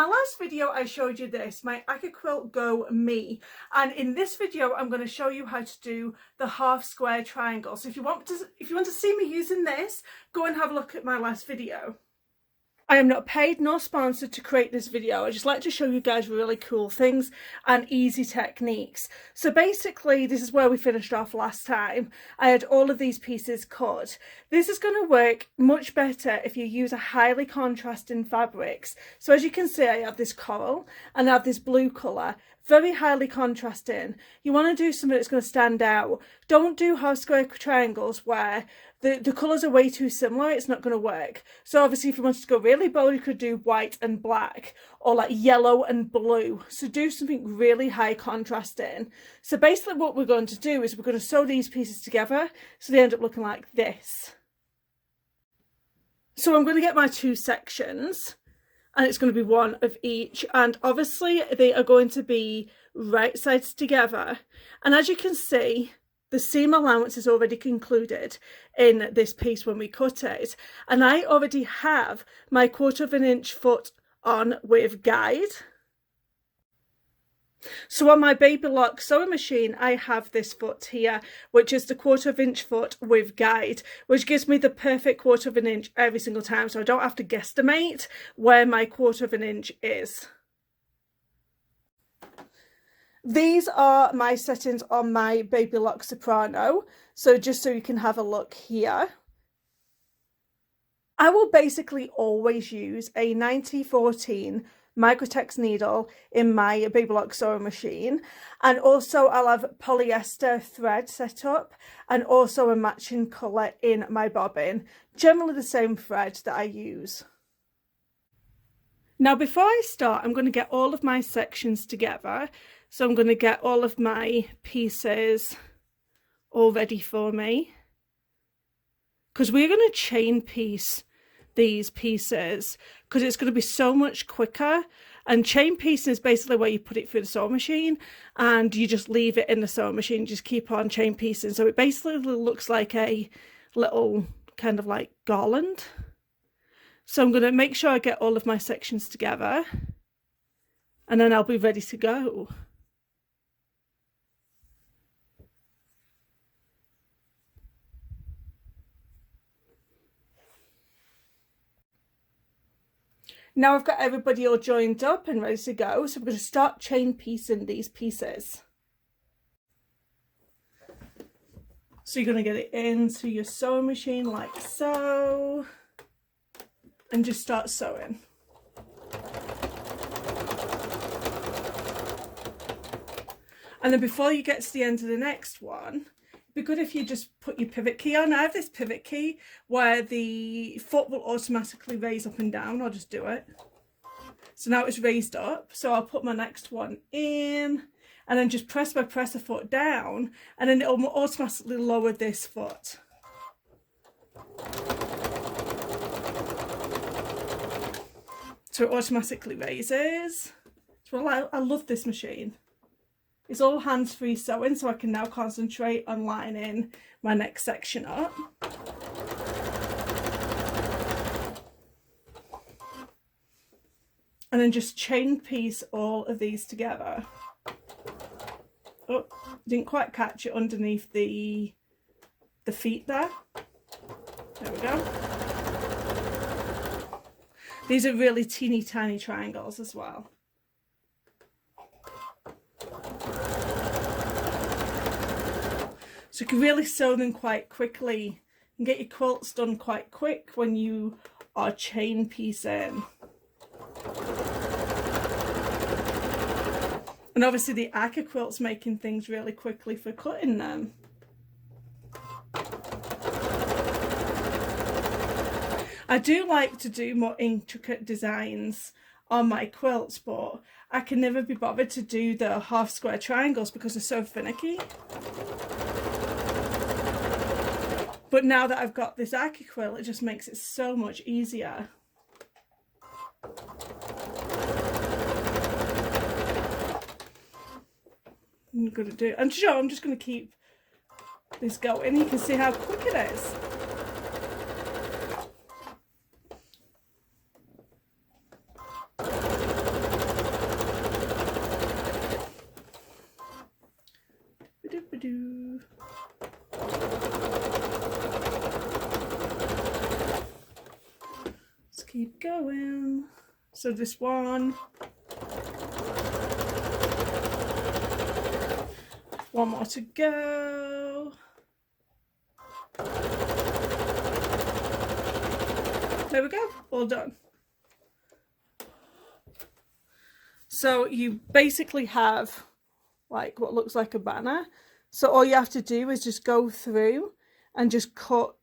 my last video I showed you this, my Accuquilt Go Me, and in this video I'm going to show you how to do the half square triangle. So if you want to see me using this, go and have a look at my last video. I am not paid nor sponsored to create this video. I just like to show you guys really cool things and easy techniques. So basically, this is where we finished off last time. I had all of these pieces cut. This is going to work much better if you use a highly contrasting fabrics. So as you can see, I have this coral and I have this blue colour. Very highly contrasting. You want to do something that's going to stand out. Don't do half square triangles where the colours are way too similar. It's not going to work. So obviously if you wanted to go really bold, you could do white and black or like yellow and blue. So do something really high contrasting. So basically what we're going to do is we're going to sew these pieces together so they end up looking like this. So I'm going to get my two sections. And it's going to be one of each, and obviously they are going to be right sides together. And as you can see, the seam allowance is already concluded in this piece when we cut it, and I already have my 1/4 inch foot on with guide. So on my Baby Lock sewing machine, I have this foot here, which is the 1/4 inch foot with guide, which gives me the perfect 1/4 inch every single time, so I don't have to guesstimate where my 1/4 inch is. These are my settings on my Baby Lock Soprano, so just so you can have a look here. I will basically always use a 9014 Microtex needle in my Baby Lock sewing machine, and also I'll have polyester thread set up and also a matching colour in my bobbin, generally the same thread that I use. Now before I start, I'm going to get all of my sections together, so I'm going to get all of my pieces all ready for me, because we're going to chain piece these pieces because it's going to be so much quicker. And chain piecing is basically where you put it through the sewing machine and you just leave it in the sewing machine, just keep on chain piecing, so it basically looks like a little kind of like garland. So I'm going to make sure I get all of my sections together and then I'll be ready to go. Now I've got everybody all joined up and ready to go, so I'm going to start chain piecing these pieces. So you're going to get it into your sewing machine like so, and just start sewing. And then before you get to the end of the next one, it'd be good if you just put your pivot key on. I have this pivot key where the foot will automatically raise up and down. I'll just do it. So now it's raised up. So I'll put my next one in and then just press a foot down, and then it'll automatically lower this foot. So it automatically raises. So I love this machine. It's all hands-free sewing, so I can now concentrate on lining my next section up. And then just chain piece all of these together. Oh, didn't quite catch it underneath the feet there. There we go. These are really teeny tiny triangles as well. So you can really sew them quite quickly and get your quilts done quite quick when you are chain piecing. And obviously the Accuquilt's making things really quickly for cutting them. I do like to do more intricate designs on my quilts, but I can never be bothered to do the half square triangles because they're so finicky. But now that I've got this Accuquilt, it just makes it so much easier. I'm gonna do, I'm sure I'm just gonna keep this going. You can see how quick it is. keep going. So this one more to go. There we go, all done. So you basically have like what looks like a banner. So all you have to do is just go through and just cut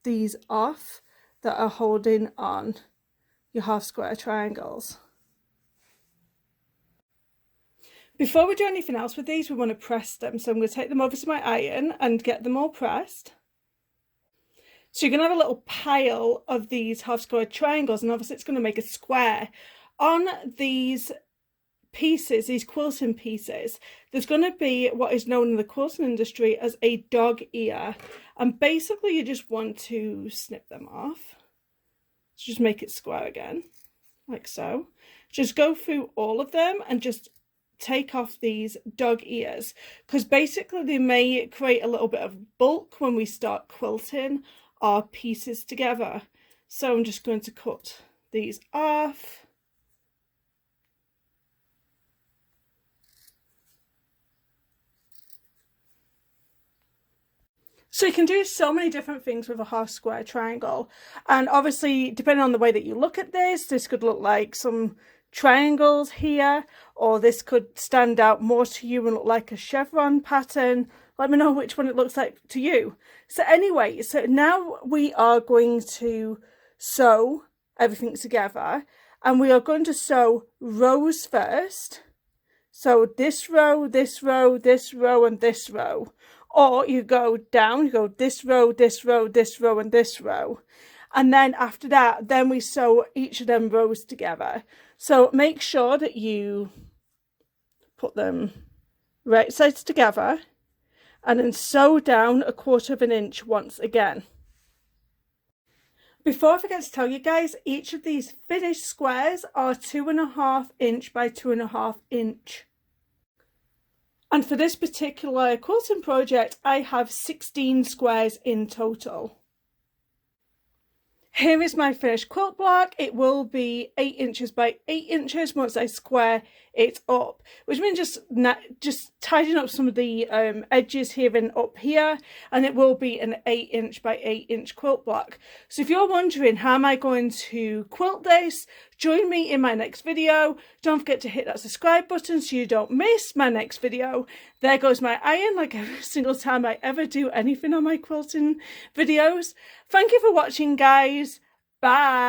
these off that are holding on your half square triangles. Before we do anything else with these, we want to press them. So I'm going to take them over to my iron and get them all pressed. So you're going to have a little pile of these half square triangles, and obviously it's going to make a square. On these pieces, these quilting pieces, there's going to be what is known in the quilting industry as a dog ear, and basically you just want to snip them off. So just make it square again, like so. Just go through all of them and just take off these dog ears, because basically they may create a little bit of bulk when we start quilting our pieces together. So I'm just going to cut these off. So you can do so many different things with a half square triangle, and obviously depending on the way that you look at this could look like some triangles here, or this could stand out more to you and look like a chevron pattern. Let me know which one it looks like to you. So anyway, so now we are going to sew everything together, and we are going to sew rows first. So this row, this row, this row, and this row. Or you go down, you go this row, this row, this row, and this row. And then after that, then we sew each of them rows together. So make sure that you put them right sides together and then sew down 1/4 inch once again. Before I forget to tell you guys, each of these finished squares are 2.5 inch by 2.5 inch. And for this particular quilting project, I have 16 squares in total. Here is my finished quilt block. It will be 8 inches by 8 inches once I square it up, which means just tidying up some of the edges here and up here, and it will be an 8 inch by 8 inch quilt block. So if you're wondering how am I going to quilt this, join me in my next video. Don't forget to hit that subscribe button so you don't miss my next video. There goes my iron, like every single time I ever do anything on my quilting videos. Thank you for watching, guys. Bye.